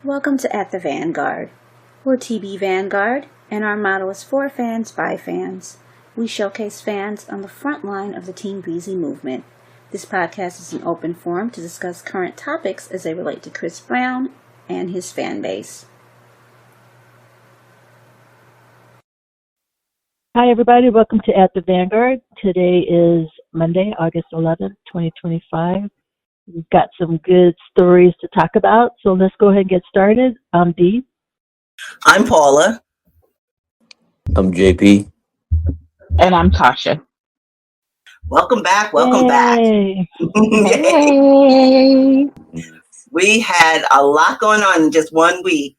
Welcome to At the Vanguard. We're TB Vanguard, and our motto is for fans by fans. We showcase fans on the front line of the Team Breezy movement. This podcast is an open forum to discuss current topics as they relate to Chris Brown and his fan base. Hi, everybody. Welcome to At the Vanguard. Today is Monday, August 11th, 2025. We've got some good stories to talk about, so let's go ahead and get started. I'm Dee. I'm Paula. I'm JP. And I'm Tasha. Welcome back. Welcome back. Yay. Yay. We had a lot going on in just 1 week.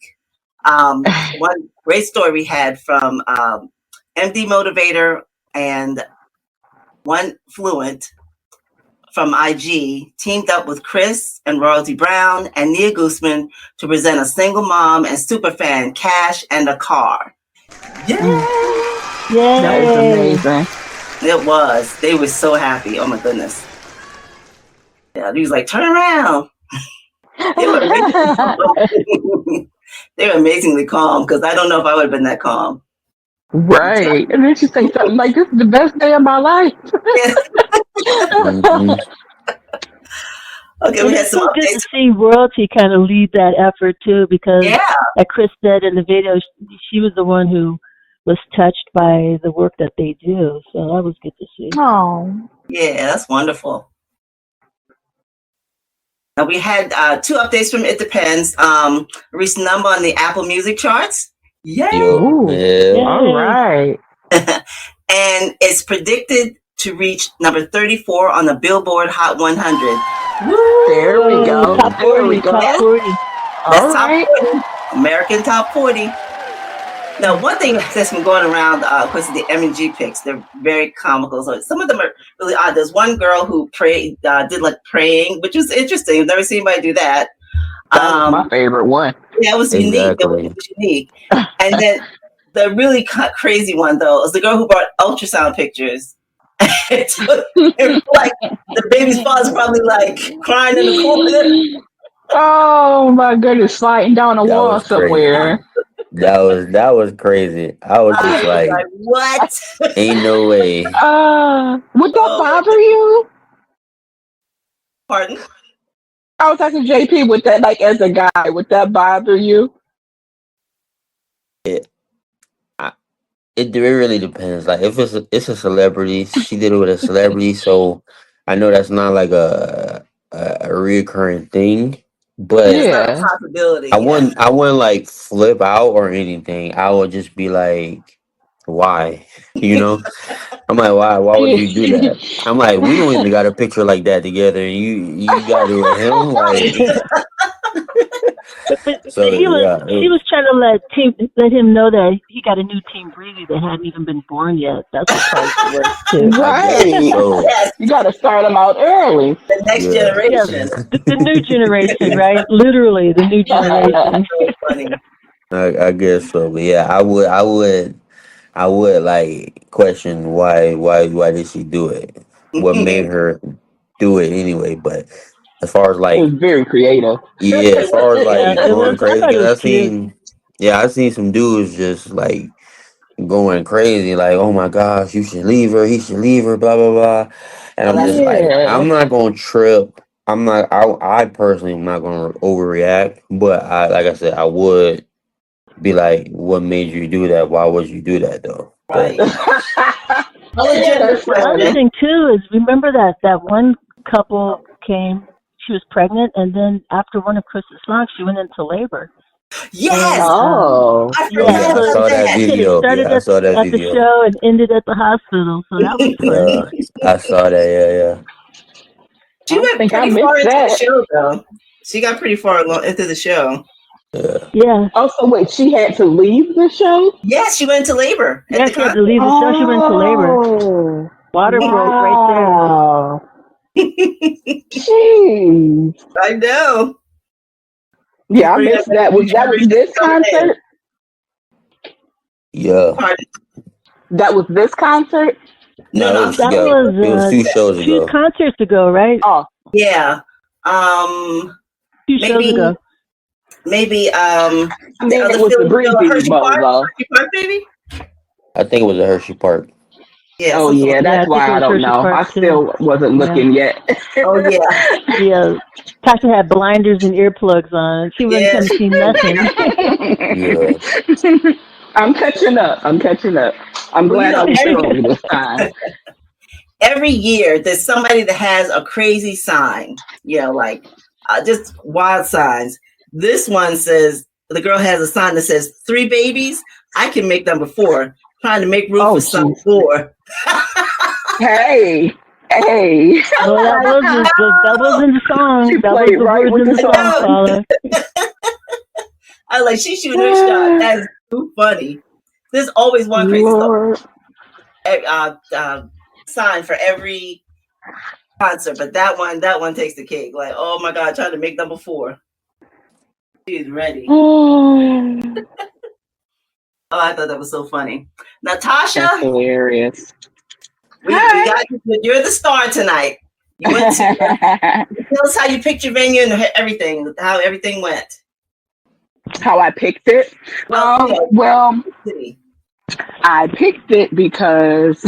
One great story we had from MD Motivator and One Fluent from IG teamed up with Chris and Royalty Brown and 𝙑𝙖𝙣𝙪𝙖𝙧𝙙 to present a single mom and superfan cash and a car. Yay! Yay. That was amazing. It was. They were so happy. Oh my goodness. Yeah, he was like, turn around. They were amazingly calm because I don't know if I would have been that calm. Right. And then she said something like, this is the best day of my life. Okay, we had It's some so good updates. to see Royalty kind of lead that effort, too, because like Chris said in the video, she was the one who was touched by the work that they do. So that was good to see. Oh. Yeah, that's wonderful. Now we had 2 updates from It Depends. Recent number on the Apple Music charts. Yay! Ooh. Yeah. All right. And it's predicted to reach number 34 on the Billboard Hot 100. Woo! There we go. Top 40, There we go. top 40. That's All top right. 40. American Top 40. Now, one thing that's been going around, of course, is the M&G pics. They're very comical. So some of them are really odd. There's one girl who prayed, did like praying, which was interesting. I've never seen anybody do that. That was my favorite one. Yeah, it was unique. It was unique. And then the really crazy one, though, is the girl who brought ultrasound pictures. It was like the baby's father's probably like crying in the corner. Oh my goodness, sliding down a That wall was crazy. somewhere. That was crazy. I was just like, what? ain't no way. Would that bother you? Pardon? I was asking JP, would that, like, as a guy, would that bother you? It really depends. Like if it's a celebrity, she did it with a celebrity, so I know that's not like a reoccurring thing. But It's not a possibility. I wouldn't like flip out or anything. I would just be like, why? You know? I'm like, why would you do that? I'm like, we don't even got a picture like that together, and you got it with him, like. But So, she was trying to let him know that he got a new Team Breezy that hadn't even been born yet. That's what part of it was too. Right. So, Yes, You got to start them out early. the next Yeah. generation. The new generation, right? Literally, the new generation. So funny. I guess so, but yeah, I would like question why did she do it? What made her do it anyway? But as far as It like, was very creative. yeah, as far as like Yeah, it going was. crazy, I thought it because was I seen some dudes just like going crazy, like, oh my gosh, you should leave her, he should leave her, blah blah blah. And I'm just like, Yeah. I'm not gonna trip. I personally am not gonna overreact, but like I said, I would be like, what made you do that? Why would you do that though? Right. Yeah, Legitimate The other question. thing too is remember that one couple came. She was pregnant, and then after one of Chris's songs, she went into labor. Yes. Oh. I Yeah, forgot Yeah, I about saw that that. video. It started Yeah, I saw that at the video. show and ended at the hospital, so that was fun. I saw that. Yeah. She I went think I pretty far missed into the that. show, though. She got pretty far into the show. Yeah. Oh, so wait, she had to leave the show? Yes, she went into labor at Yeah, the she had to concert. leave the show. She went to labor. Oh. Water broke right Wow. Jeez. I know. Yeah, I missed that. Was this concert? Yeah. Pardon? That was this concert? No, it was 2 shows there. ago. 2 concerts ago, right? Oh. Yeah. 2 shows ago. Maybe I the mean, other it was the field, Breezy Hershey Park, Bozo. Hershey Park, maybe. I think it was a Hershey Park. Yeah, Oh something like yeah, Yeah, that's I think it why I was don't Hershey know. Park I too. still wasn't Yeah. looking yet. Oh yeah, Yeah. Tasha had blinders and earplugs on. She wasn't yes. couldn't see nothing. Yeah. I'm catching up. I'm catching up. I'm Well, glad I was every early this time. every year there's somebody that has a crazy sign. Like just wild signs. This one says the girl has a sign that says 3 babies. I can make number 4. Trying to make room Oh for son jeez. 4. Hey, hey. Well, that wasn't the song. She That was played the right words with in the the song, song. Paula. I was like, she shooting her shot. That's too funny. There's always one crazy Lord. sign for every concert, but that one takes the cake. Like, oh my God, trying to make number 4. She's ready. Oh, Oh, I thought that was so funny. Natasha, that's hilarious. we got you. You're the star tonight. You went to tell us how you picked your venue and everything, how everything went. How I picked it? Well, Well, city. I picked it because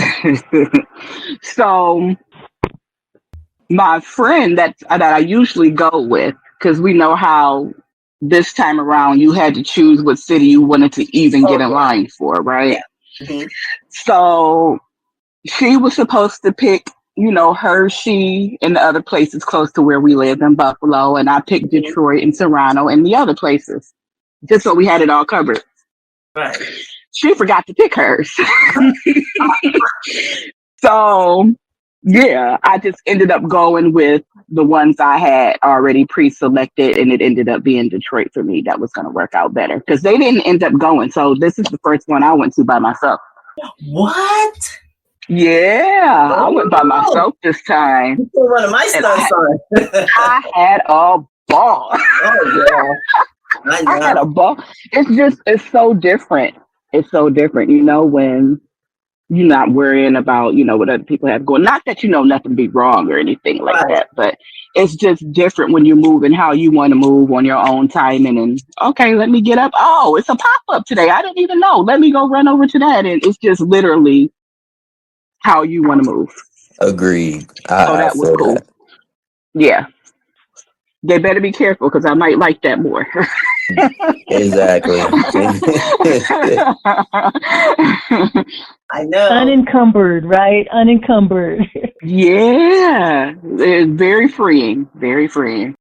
so my friend that I usually go with, because we know how this time around you had to choose what city you wanted to even get in line for, right? Yeah. Mm-hmm. So she was supposed to pick, Hershey and the other places close to where we live in Buffalo, and I picked Mm-hmm. Detroit and Toronto and the other places, just so we had it all covered. Right. She forgot to pick hers. So, yeah, I just ended up going with the ones I had already pre-selected, and it ended up being Detroit for me. That was going to work out better because they didn't end up going. So this is the first one I went to by myself. What? Yeah, I went by Oh, myself this time, you took one of my and son's son. I had a ball. Oh yeah, I I had know. a ball. It's so different. It's so different, when you're not worrying about, what other people have going. Not that nothing be wrong or anything like Right. that, but it's just different when you're moving how you want to move on your own timing. And okay, let me get up. Oh, it's a pop up today. I didn't even know. Let me go run over to that. And it's just literally how you want to move. Agreed. So I that was feel cool. that. Yeah, they better be careful because I might like that more. Exactly. I know. Unencumbered, right? Unencumbered. Yeah, it's very freeing. Very freeing.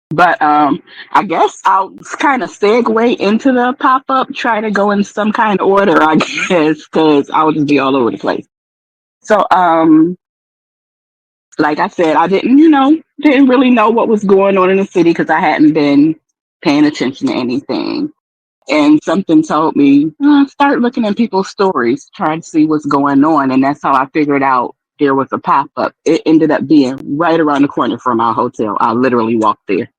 But I guess I'll kind of segue into the pop up, try to go in some kind of order, I guess, because I'll just be all over the place. So like I said, I didn't really know what was going on in the city because I hadn't been paying attention to anything. And something told me, start looking at people's stories, try to see what's going on. And that's how I figured out there was a pop up. It ended up being right around the corner from our hotel. I literally walked there.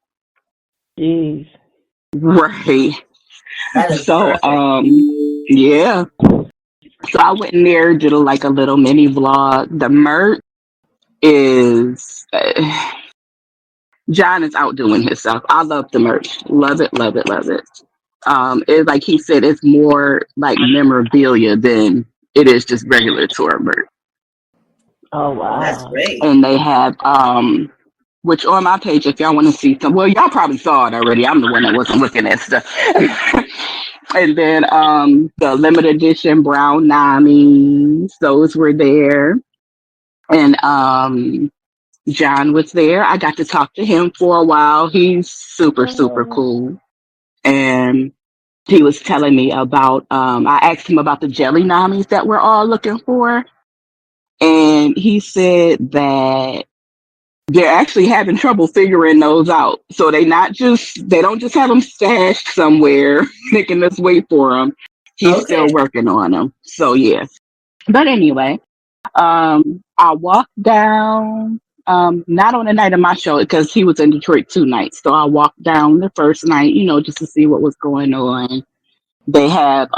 Jeez. Right. That is So, perfect. yeah. So I went in there, did a little mini vlog. The merch is, John is outdoing himself. I love the merch. Love it, love it, love it. It's like he said, it's more like memorabilia than it is just regular tour merch. Oh, Oh, that's wow. great. And they have, which on my page, if y'all want to see some, well, y'all probably saw it already. I'm the one that wasn't looking at stuff. And then the limited edition brown Namis, those were there. And John was there. I got to talk to him for a while. He's super, super cool. And he was telling me about, I asked him about the jelly Namis that we're all looking for. And he said that they're actually having trouble figuring those out. So they don't just have them stashed somewhere, making us wait for them. He's Okay. still working on them. So yeah. But anyway, I walked down, not on the night of my show because he was in Detroit 2 nights. So I walked down the first night, just to see what was going on. They have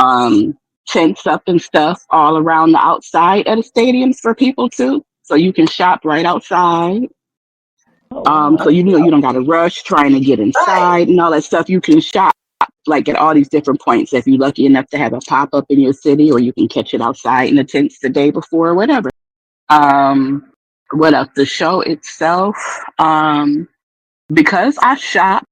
tents up and stuff all around the outside of the stadiums for people too. So you can shop right outside. Oh wow. So you don't got to rush trying to get Right. inside and all that stuff. You can shop like at all these different points if you're lucky enough to have a pop up in your city, or you can catch it outside in the tents the day before, or whatever. Um, what else? The show itself. Because I shop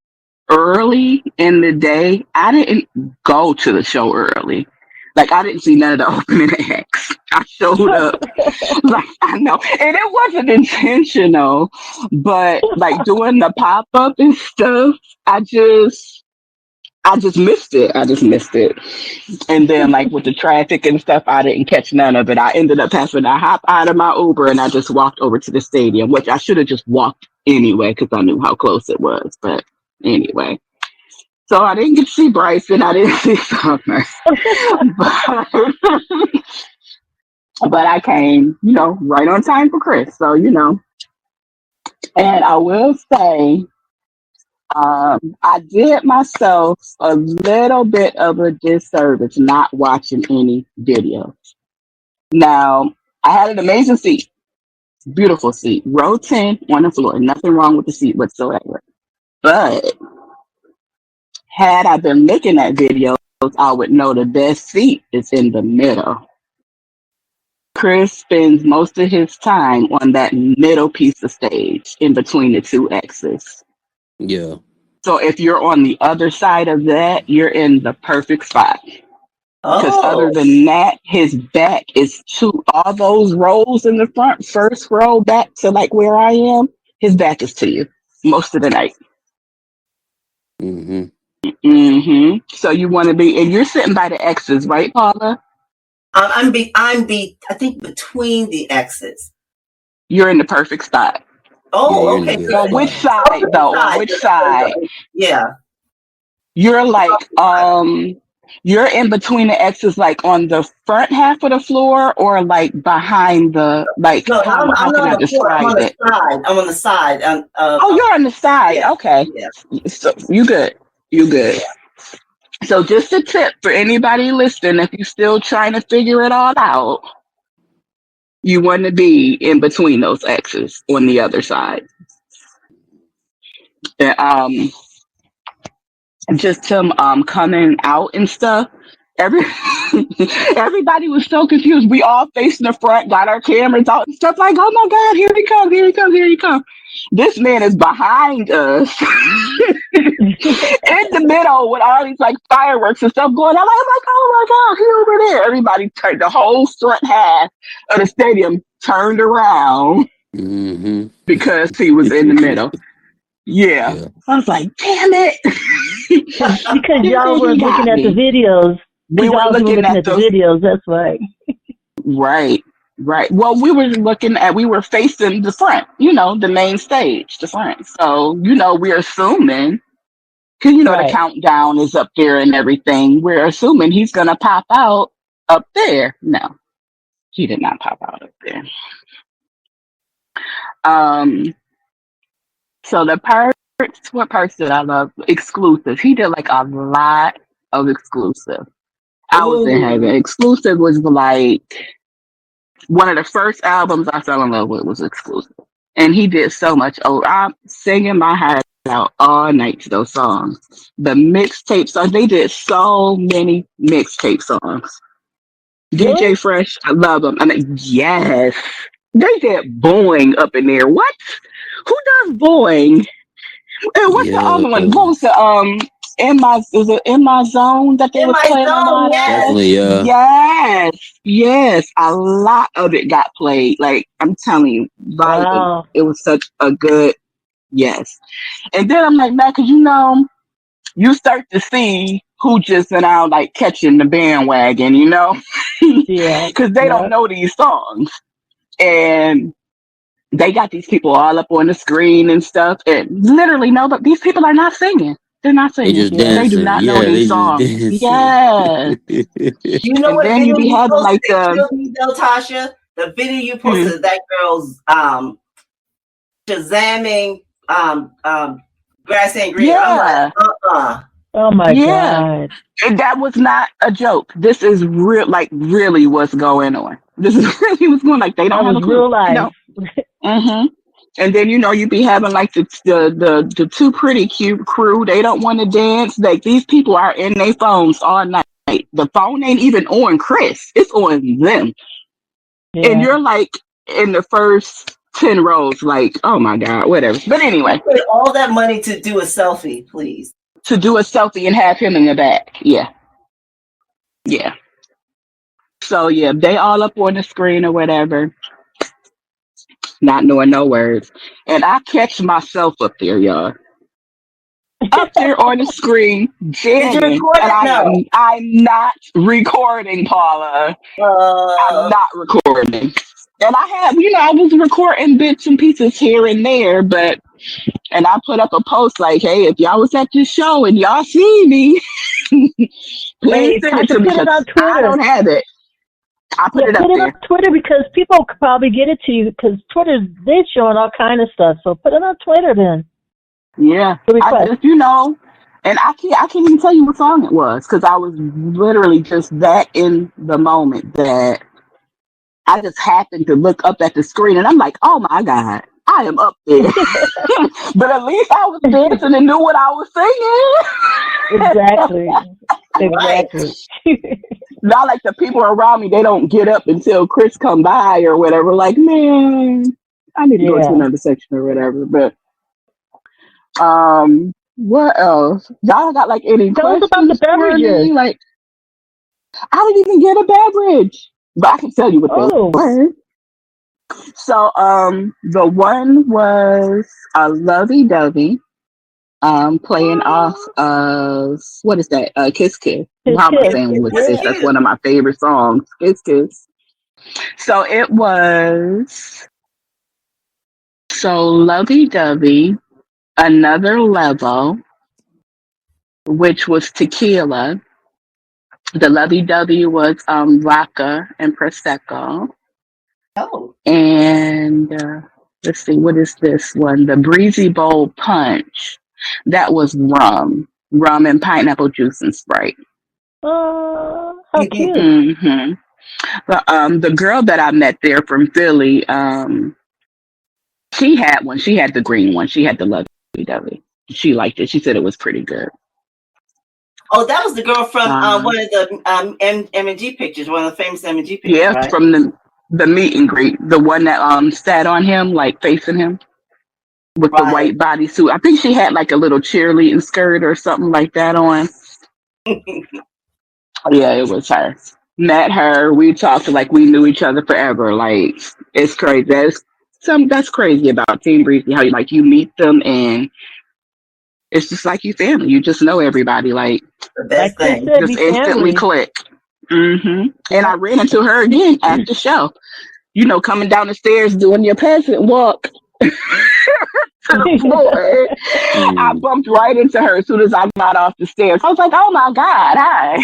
early in the day, I didn't go to the show early. Like I didn't see none of the opening acts. I showed up like I know, and it wasn't intentional, but like doing the pop up and stuff, I just missed it. I just missed it. And then like with the traffic and stuff, I didn't catch none of it. I ended up having to hop out of my Uber and I just walked over to the stadium, which I should have just walked anyway because I knew how close it was. But anyway. So I didn't get to see Bryson. I didn't see Summer. but, but I came, right on time for Chris. So, and I will say, I did myself a little bit of a disservice not watching any video. Now, I had an amazing seat, beautiful seat, row 10 on the floor. Nothing wrong with the seat whatsoever. But had I been looking at videos, I would know the best seat is in the middle. Chris spends most of his time on that middle piece of stage in between the two X's. Yeah. So if you're on the other side of that, you're in the perfect spot. Because other Oh. than that, his back is to all those rows in the front, first row back to like where I am, his back is to you most of the night. Mm-hmm. So you want to be, and you're sitting by the X's, right, Paula? I think between the X's. You're in the perfect spot. Yeah, Oh, you're in a okay, good good. On which spot. side though? On which side? Yeah. You're like you're in between the X's, like on the front half of the floor, or like behind the like. No, How I'm can not I on the floor. I'm on describe the it? side. I'm on the side. Oh, you're on the side. Yeah. Okay, Yeah. so you good. You good. So just a tip for anybody listening: if you're still trying to figure it all out, you want to be in between those X's on the other side. And, just him coming out and stuff. Every everybody was so confused. We all facing the front, got our cameras out and stuff like, oh my God, here he comes, here he comes, here he comes. This man is behind us in the middle with all these like fireworks and stuff going on. I'm like, oh my God, he over there. Everybody turned the whole front half of the stadium turned around Mm-hmm. because he was in the middle. Yeah. Yeah. I was like, damn it. Because y'all He weren't looking got at the me. videos. We Because were y'all were looking looking at at the those. videos. That's why. Right. Well, we were facing the front, the main stage, the front. So, we're assuming, because, the Right. countdown is up there and everything. We're assuming he's going to pop out up there. No, he did not pop out up there. So what parts did I love? Exclusive. He did like a lot of exclusive. I was in heaven. Ooh. Exclusive was like one of the first albums I fell in love with was Exclusive. And he did so much. Oh, I'm singing my heart out all night to those songs. The mixtape songs, they did so many mixtape songs. Really? DJ Fresh, I love them. I mean, yes. They did Boing up in there. What? Who does Boing? And what's the Yeah. other one? What was the in my zone that they In was my playing a zone, lot of? yes. Definitely. Yeah. Yes, a lot of it got played. Like I'm telling you, vibing. Wow. It was such a good yes. And then I'm like, man, because you start to see who just went out like catching the bandwagon, Yeah. because they don't Yeah. know these songs, and they got these people all up on the screen and stuff, and literally no, but these people are not singing. They're not They singing. just Yeah. They do dancing. not know Yeah, these they just songs. dancing. Yes. You know And what then you video be you having posted like that the killed me though, Tasha? The video you hmm, posted of that girl's shazamming grass ain't greener. I'm yeah, like, Oh my yeah. God. And that was not a joke. This is real, like really what's going on. This is really what's going. Like they That don't have was a clue. real They life. don't. Mm-hmm. And then you be having like the too pretty cute crew. They don't want to dance. Like these people are in their phones all night. The phone ain't even on Chris. It's on them. Yeah. And you're like in the first 10 rows, like, oh my God, whatever. But anyway, Pay all that money to do a selfie, please. to do a selfie and have him in the back. Yeah. Yeah. So yeah, they all up on the screen or whatever, not knowing no words. And I catch myself up there, y'all. Up there on the screen, Did you jamming. record And it? No. I'm not recording, Paula. I'm not recording. And I was recording bits and pieces here and there, and I put up a post like, hey, if y'all was at this show and y'all see me, please send it to me put it on because I Twitter. don't have it. I put it up Put it there. on Twitter because people could probably get it to you because Twitter's they're showing all kind of stuff. So put it on Twitter then. Yeah. I just, and I can't even tell you what song it was because I was literally just that in the moment that I just happened to look up at the screen and I'm like, oh my God, I am up there. But at least I was dancing and knew what I was singing. Exactly. Not like the people around me, they don't get up until Chris come by or whatever. Like, man, I need to go to another section or whatever. But what else? Y'all got like any Tell us questions about the for me? beverages. Like, I didn't even get a beverage, but I can tell you what they were. So, the one was a lovey-dovey, playing off of, what is that? Kiss Kiss. How am I saying What's This? That's one of my favorite songs, Kiss Kiss. So it was so lovey-dovey, another level, which was tequila. The lovey-dovey was vodka and prosecco. Oh. And let's see, what is this one? The Breezy Bowl Punch. That was rum and pineapple juice and Sprite. Oh, how cute! Mm-hmm. But the girl that I met there from Philly, she had one. She had the green one. She had the lovey-dovey. She liked it. She said it was pretty good. Oh, that was the girl from one of the M&G pictures, one of the famous M&G pictures, yeah, right? from the meet and greet, the one that sat on him, like facing him with the white bodysuit. I think she had like a little cheerleading skirt or something like that on. Yeah, it was her. Met her. We talked like we knew each other forever. Like it's crazy. That's crazy about Team Breezy. How you meet them and it's just like you family. You just know everybody. Like the best thing. Just instantly click. Mm-hmm. And I ran into her again at the show. Coming down the stairs doing your peasant walk to the floor. I bumped right into her as soon as I got off the stairs. I was like, oh my God, hi.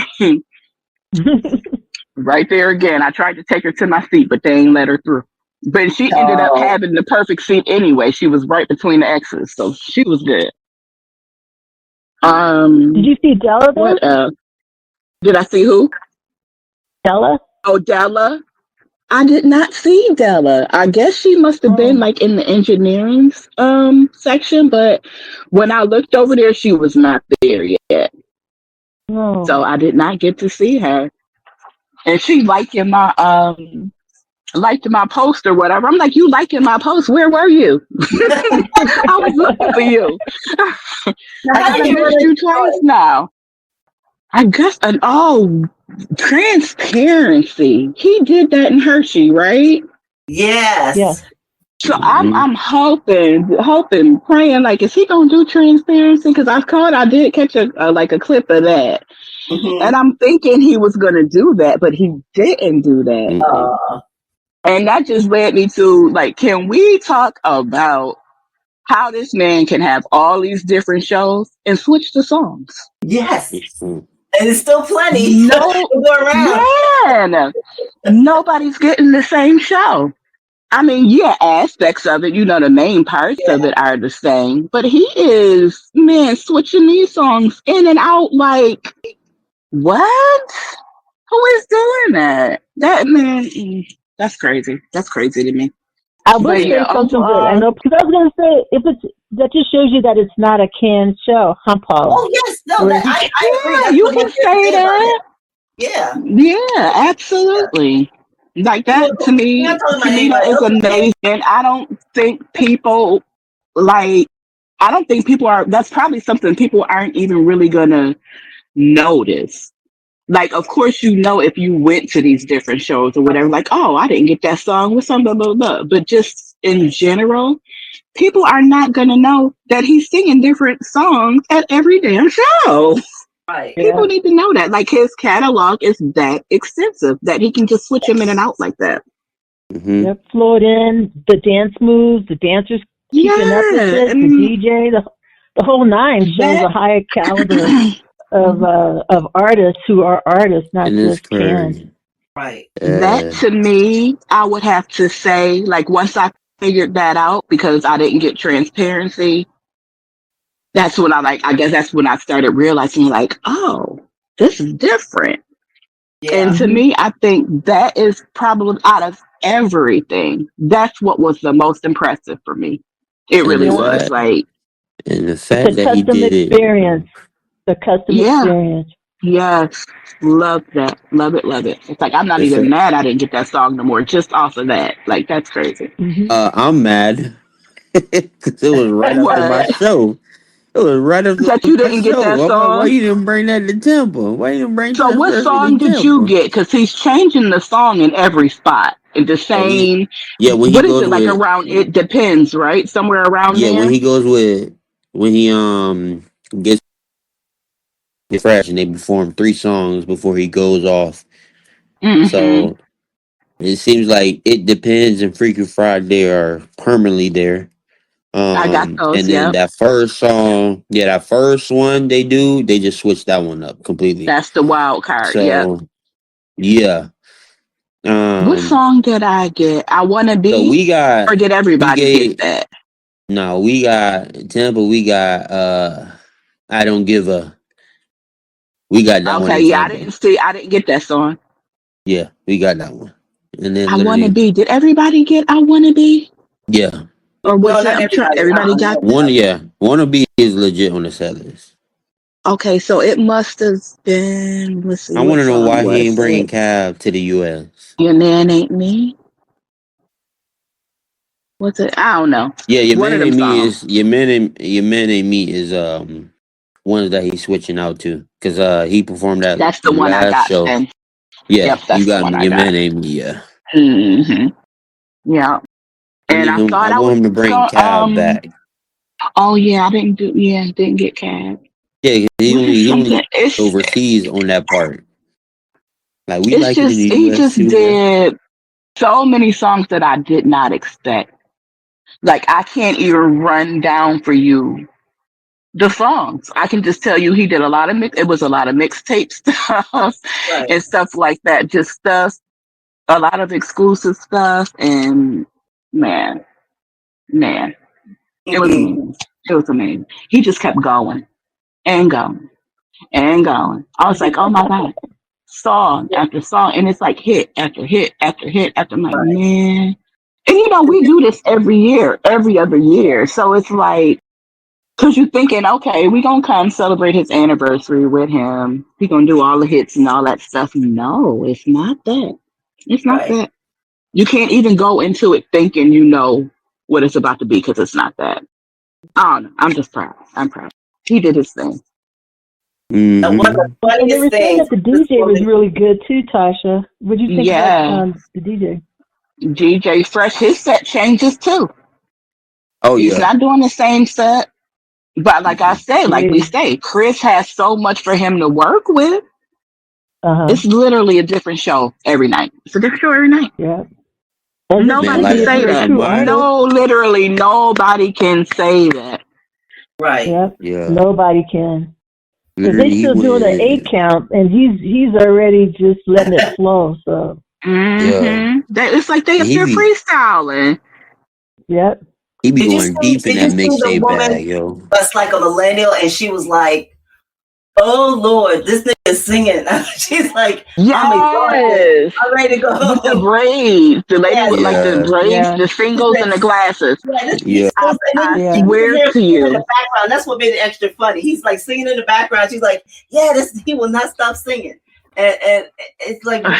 Right there again. I tried to take her to my seat, but they ain't let her through. But she ended up having the perfect seat anyway. She was right between the exes, so she was good. Did you see Della there? What else? Did I see who? Della? Oh, Della. I did not see Della. I guess she must have been like in the engineering section, but when I looked over there, she was not there yet. Oh. So I did not get to see her. And she liking my post or whatever. I'm like, you liking my post? Where were you? I was looking for you. I missed you twice now. I guess transparency. He did that in Hershey, right? Yes. Yes. So I'm hoping, praying, like, is he gonna do transparency? Because I did catch a clip of that, and I'm thinking he was gonna do that, but he didn't do that. And that just led me to can we talk about how this man can have all these different shows and switch the songs? Yes. And there's still plenty to go around. Man, nobody's getting the same show. I mean, yeah, aspects of it, the main parts of it are the same, but he is, man, switching these songs in and out like, what? Who is doing that? That man, that's crazy. That's crazy to me. I would But say yeah, something good. I overall, know because I was going to say if it's that just shows you that it's not a canned show, huh, Paula? Oh yes, no, Where that he, I agree. yeah, That's you what he can did say say about that. it. Yeah, Yeah, yeah. absolutely. Like You know, that you're not talking to about me, anybody that is else's show. amazing. I don't think people like. I don't think people are. That's probably something people aren't even really gonna notice. Like, of course, you know, if you went to these different shows or whatever, like, oh, I didn't get that song with some blah blah blah. But just in general, people are not gonna know that he's singing different songs at every damn show. Right. yeah, People need to know that. Like his catalog is that extensive that he can just switch them in and out like that. Hmm. yep, float in the dance moves, the dancers keeping up with Yeah, it, the and DJ, the whole nine shows that a high caliber of artists who are artists, not And it's just canned. crazy. Right. that Uh, to me, I would have to say, like once I figured that out because I didn't get transparency, that's when I guess that's when I started realizing like, oh, this is different. And Yeah. to Hmm. me, I think that is probably out of everything, that's what was the most impressive for me. It and really the Yep, was. fact Like, and the it's fact a that he custom did it. experience. The custom yeah, experience. yes, love that. Love it, love it. It's like I'm not The even fact, mad I didn't get that song no more, just off of that. Like, that's crazy. Hmm. I'm mad because it was right after my What? show. It was right after That you my didn't get that show. I'm like, why song? you didn't bring that to Temple? Why you didn't bring So, what Transparency to song did you Temple? get? Because he's changing the song in every spot. In the Oh, same, yeah, when he what is goes it, like with, around, it depends, right? Somewhere around yeah, when there? he goes with, when he gets fresh and they perform 3 songs before he goes off. Hmm. So it seems like it depends and Freaky Friday are permanently there. I got those, And then yep. that first song, yeah, that first one they just switched that one up completely. That's the wild card, yep. So yeah. What Um, song did I get? I Wanna so Be? Or did we everybody get gave that? no, we got Temple, we got I don't give a we got that one Okay, in yeah, Temple. I didn't get that song. Yeah, we got that one. And I then Wanna literally, Be. Did everybody get I Wanna Be? yeah. Or No, was it, not I'm trying, everybody. everybody got Not that? One, everybody. yeah. Wanna Be is legit on the set list. Okay, so it must have been, let's see, I what wanna know song why he ain't was bringing it? Cab to the US. Your Man Ain't Me? Was it? I don't know. Yeah, One of them songs. Your man ain't me is ones that he's switching out to. Cause he performed that That's the one I last got show. then. Yeah, Yep, you that's the got one me. I Your got. man ain't me, yeah. Hmm. Yeah. And I I thought I was want him to bring going, Cab back. oh yeah, didn't get Cab. Yeah, 'cause What is he only something? overseas on that part. Like we It's like it in just the he US just too, man. did so many songs that I did not expect. Like I can't even run down for you the songs. I can just tell you he did a lot of mix. It was a lot of mixtape stuff Right. and stuff like that. Just stuff, a lot of exclusive stuff, and man, man, it was amazing. It was amazing. He just kept going and going and going. I was like, oh my god, song after song, and it's like hit after hit after hit after. I'm like, Right. man. And you know, we do this every year, every other year. So it's like, because you're thinking, okay, we going to come celebrate his anniversary with him. We going to do all the hits and all that stuff. No, it's not that. It's not Right. that. You can't even go into it thinking you know what it's about to be because it's not that. I don't know. I'm just proud. I'm proud. He did his thing. One of the Mm-hmm. And they funniest were saying things that the was DJ was when really good too, Tasha. What do you think about Yeah. the DJ? DJ Fresh, his set changes too. Oh He's yeah. not doing the same set. But like I Mm-hmm. say, like we Yeah. say, Chris has so much for him to work with. Uh huh. It's literally a different show every night. It's a different show every night. Yeah. As it Man, Nobody should can be like if say you're a that. true mm, artist. No, literally nobody can say that. right. Yep. yeah. Nobody can. Because they Literally he still doing an went 8 count, and he's already just letting it flow. So yeah. It's like they up He there be freestyling. yep. he be Did you going see? deep in Did you that see the mixtape woman bag, yo. that's like a millennial, and she was like, oh Lord, this nigga is singing. She's like, I'm exhausted. Yes. I'm ready to go With the home. braids. The lady Yes. with like the Yeah. braids, Yeah. the singles, and the glasses. Yeah, this, Yeah. and then I you can swear hear him to singing in the you. background. That's what made it extra funny. He's like singing in the background. She's like, yeah, he will not stop singing. And it's like, What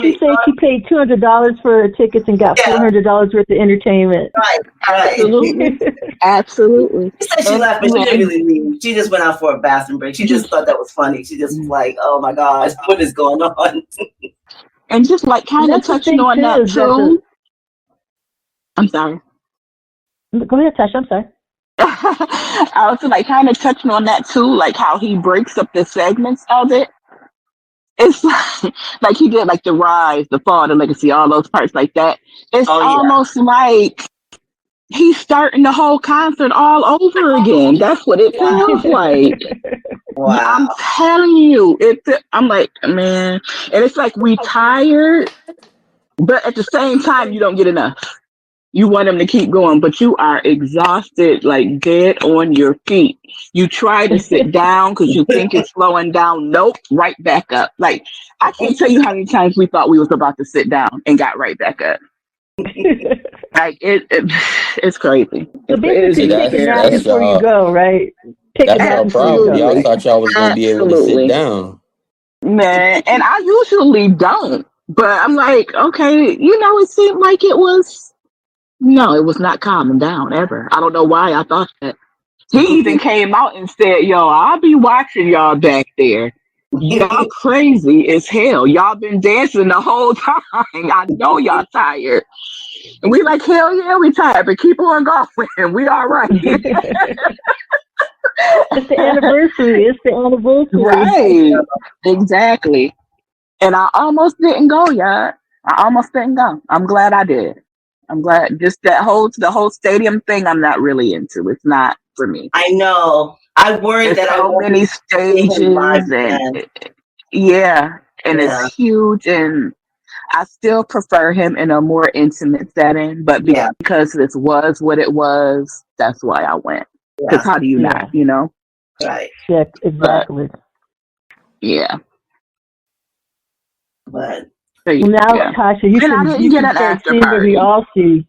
she say? She paid $200 for tickets and got $400 worth of entertainment. Right. Absolutely. Absolutely. She said she left, but she didn't really leave. She just went out for a bathroom break. She just thought that was funny. She just was like, oh my gosh, what is going on? And just like kind of touching on that too. I'm sorry. Go ahead, Tasha. I'm sorry. I was like kind of touching on that too, like how he breaks up the segments of it. It's like he did like the rise, the fall, the legacy, all those parts like that. It's almost like he's starting the whole concert all over again. That's what it feels like. Wow. I'm telling you, I'm like, man, and it's like we tired, but at the same time, you don't get enough. You want him to keep going, but you are exhausted, like dead on your feet. You try to sit down because you think it's slowing down. Nope, right back up. Like, I can't tell you how many times we thought we was about to sit down and got right back up. Like, it's crazy. So basically, take a nap before you go, right? That's our problem. Y'all thought y'all was going to be able to sit down. Man, and I usually don't. But I'm like, okay, it seemed like it was... No, it was not calming down ever. I don't know why I thought that. He even came out and said, yo, I'll be watching y'all back there. Y'all crazy as hell. Y'all been dancing the whole time. I know y'all tired. And we like, hell yeah, we tired, but keep on going. We all right. It's the anniversary. Right. Exactly. And I almost didn't go, y'all. I almost didn't go. I'm glad I did. I'm glad. Just the whole stadium thing, I'm not really into. It's not for me. I know. I worried There's that so many stages and it's huge, and I still prefer him in a more intimate setting. But because this was what it was, that's why I went. Because how do you not? Right. Yeah, exactly. But, yeah. But now, Tasha, you can an after see what we all see,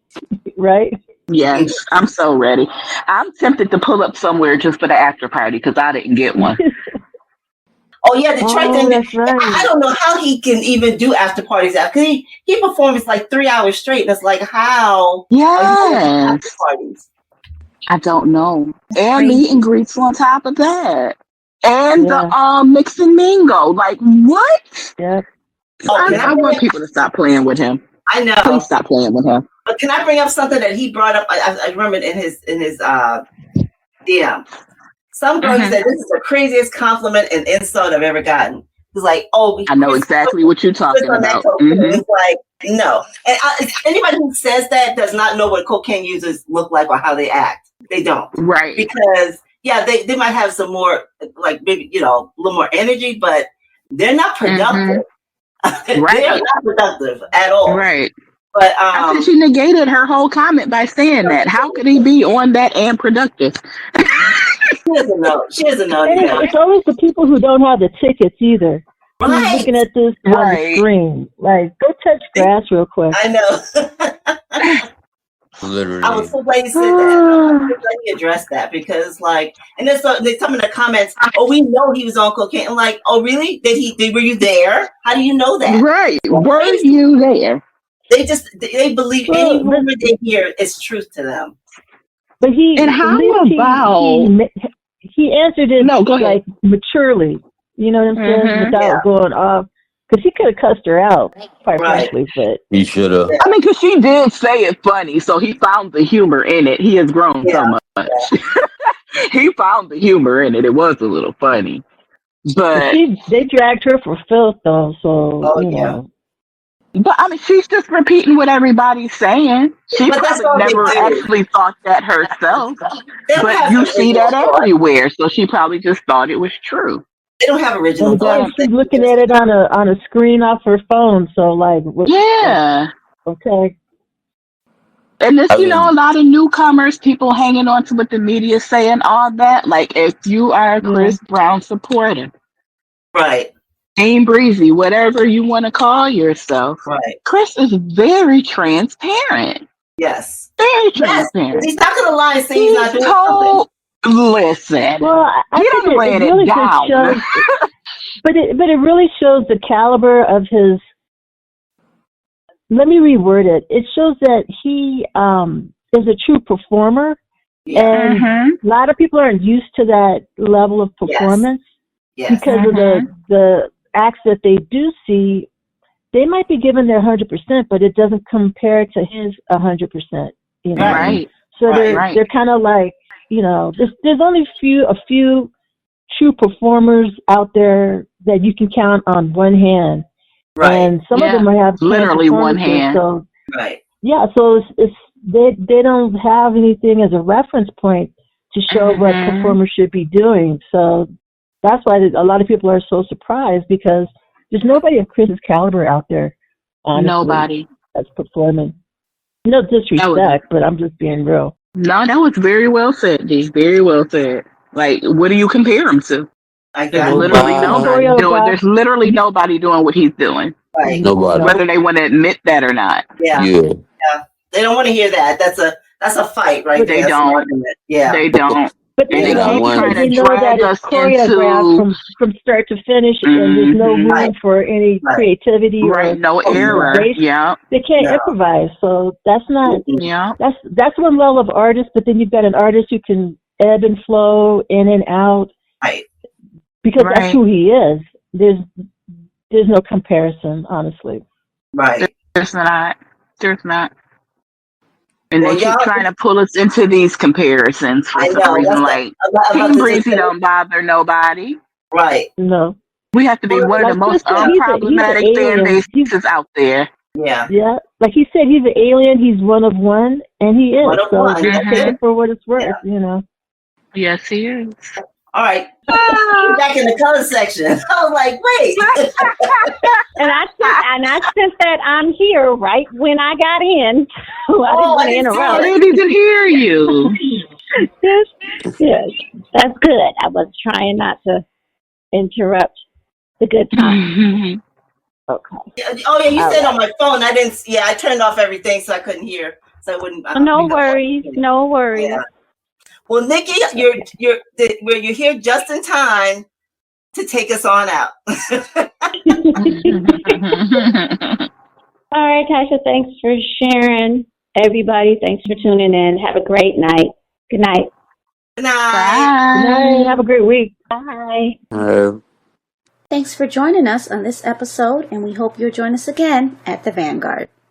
right? Yes, I'm so ready. I'm tempted to pull up somewhere just for the after party because I didn't get one. Oh yeah, Detroit thing. That's right. I don't know how he can even do after parties because he performs like 3 hours straight, and it's like how? Yes. After parties. I don't know. And meet and greets on top of that, and the mix and mingle. Like what? Yeah. I want people to stop playing with him. I know. Please stop playing with him. But can I bring up something that he brought up? I remember in his DM. Some girl said, this is the craziest compliment and insult I've ever gotten. He's like, oh, I know exactly what you're talking about. It's like, no. And anybody who says that does not know what cocaine users look like or how they act. They don't. Right. Because, they might have some more, like maybe, a little more energy, but they're not productive. Right. They're not productive at all. Right. But she negated her whole comment by saying that. How could he be on that and productive? She doesn't know. It's always the people who don't have the tickets either. Right. Who's looking at this on the screen. Like, go touch grass real quick. I know. Literally. I was so glad you said that. I'm glad you addressed that because, like, and then they some in the comments, oh, we know he was on cocaine. I'm like, oh, really? Were you there? How do you know that? Right. Were you there? They believe any rumor they hear is truth to them. But he answered it like maturely. You know what I'm saying? Without going off. Because he could have cussed her out, quite frankly. But he should have. I mean, because she did say it funny, so he found the humor in it. He has grown so much. He found the humor in it. It was a little funny. But they dragged her for filth, though, so, you know. But, I mean, she's just repeating what everybody's saying. She probably never actually thought that herself. But you see that everywhere, so she probably just thought it was true. They don't have original thoughts. She's looking at it on a screen off her phone, so, like... Yeah. Okay. And it's, I've a been lot of newcomers, people hanging on to what the media saying, all that. Like, if you are a Yeah. Chris Brown supporter, Right. Team Breezy, whatever you want to call yourself, Right. Chris is very transparent. Yes. Very Yes. transparent. He's not going to lie and say he's not He's doing something. listen, Well, I he think done ran it really it just down. shows, but it really shows the caliber of his. Let me reword it. It shows that he is a true performer, Yeah. and Mhm. a lot of people aren't used to that level of performance Yes. because of the acts that they do see. They might be giving their 100%, but it doesn't compare to his 100%. You know, Right. so Right. they're kind of like, there's only a few true performers out there that you can count on one hand. Right. And some of Yeah. them might have 10 Literally one performances. hand. So Right. yeah, so it's they don't have anything as a reference point to show what Mhm. performers should be doing. So that's why a lot of people are so surprised, because there's nobody of Chris's caliber out there, honestly, Nobody. that's performing. No That was disrespect, but I'm just being real. no. That was very well said, D. Very well said. Like, what do you compare him to? There's Exactly. literally nobody. nobody doing. There's literally nobody doing what he's doing, Right. Nobody. whether they want to admit that or not. Yeah. Yeah. Yeah. They don't want to hear that. That's a fight right But there. They That's an don't. argument. Yeah. They don't. But And they they And I know, keep because trying wonder. to they know that drag it's us choreographed into from start to finish, and there's no room Right. for any Right. creativity or no Oh, error. improvisation. Yeah. They can't No. improvise, so that's not Mm-mm. Yeah. that's one level of artist. But then you've got an artist who can ebb and flow in and out, Right. because that's Right. who he is. There's no comparison, honestly. Right. There's not. There's not. And Well, they keep y'all, trying to pull us into these comparisons for I some know. reason. That's Like, I'm about Team to just Breezy say, don't bother nobody. right. No, We have to be Well, one of the like Chris most said, he's an unproblematic fan alien. bases out there. Yeah. Yeah, like he said, he's an alien. He's one of one, and he is. One of So one. just That's take it. it for what it's worth, Yeah. Yes, he is. All right. Back in the color section. I was like, wait. And I sent that I'm here right when I got in. So I didn't Oh, I want to didn't see I interrupt. it. didn't even hear you. Yes, that's good. I was trying not to interrupt the good time. Okay. Oh yeah, you All said right. on my phone. I didn't. Yeah, I turned off everything so I couldn't hear. So I wouldn't. I don't No pick up worries. anything. No worries. Yeah. Well, Nikki, you're here just in time to take us on out. All right, Tasha, thanks for sharing. Everybody, thanks for tuning in. Have a great night. Good night. Good night. Good night. Have a great week. Bye. Uh, Thanks for joining us on this episode, and we hope you'll join us again at the Vanguard.